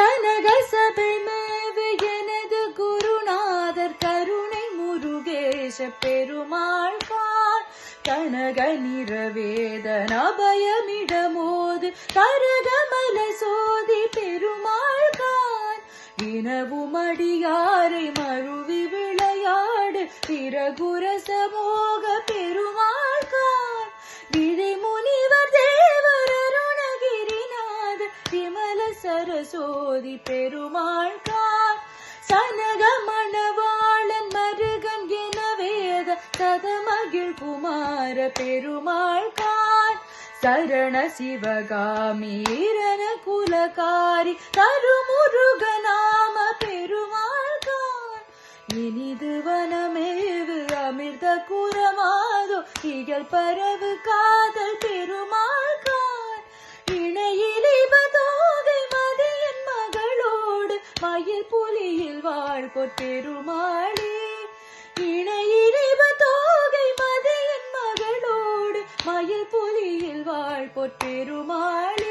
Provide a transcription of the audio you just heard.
கனக சபை மேவு எனது குருநாதர் கருணை முருகேச பெருமாள் கான் கனக நிறவேதன அபயமிடமோது கரகமல சோதி பெருமாள் கான் வினவும் அடியாரை மருவி விளையாடு திரகுரச மோக பெருமாள் கான் விதை முனிவர் தேவர் அருணகிரிநாத விமல சரஸ்வதி பெருமாள் கான் சனக மணவாளன் மருகன் என வேத சதமகிழ் குமார பெருமாள் கான் சரண சிவகாமீரன குலகாரி தருமுருகநாம பெருமாள் கான் இனிது வனமேவு அமிர்த குரமாதோ இகழ் பரவு காதல் பெருமாள் கான் இணையிலிபதோகை மதியின் மகளோடு மயில் புலியில் வாழ்பொற் பெருமாளே இணையிலிபதோகை மதியின் மகளோடு மயில் புலியில் வாழ்பொற் பெருமாளே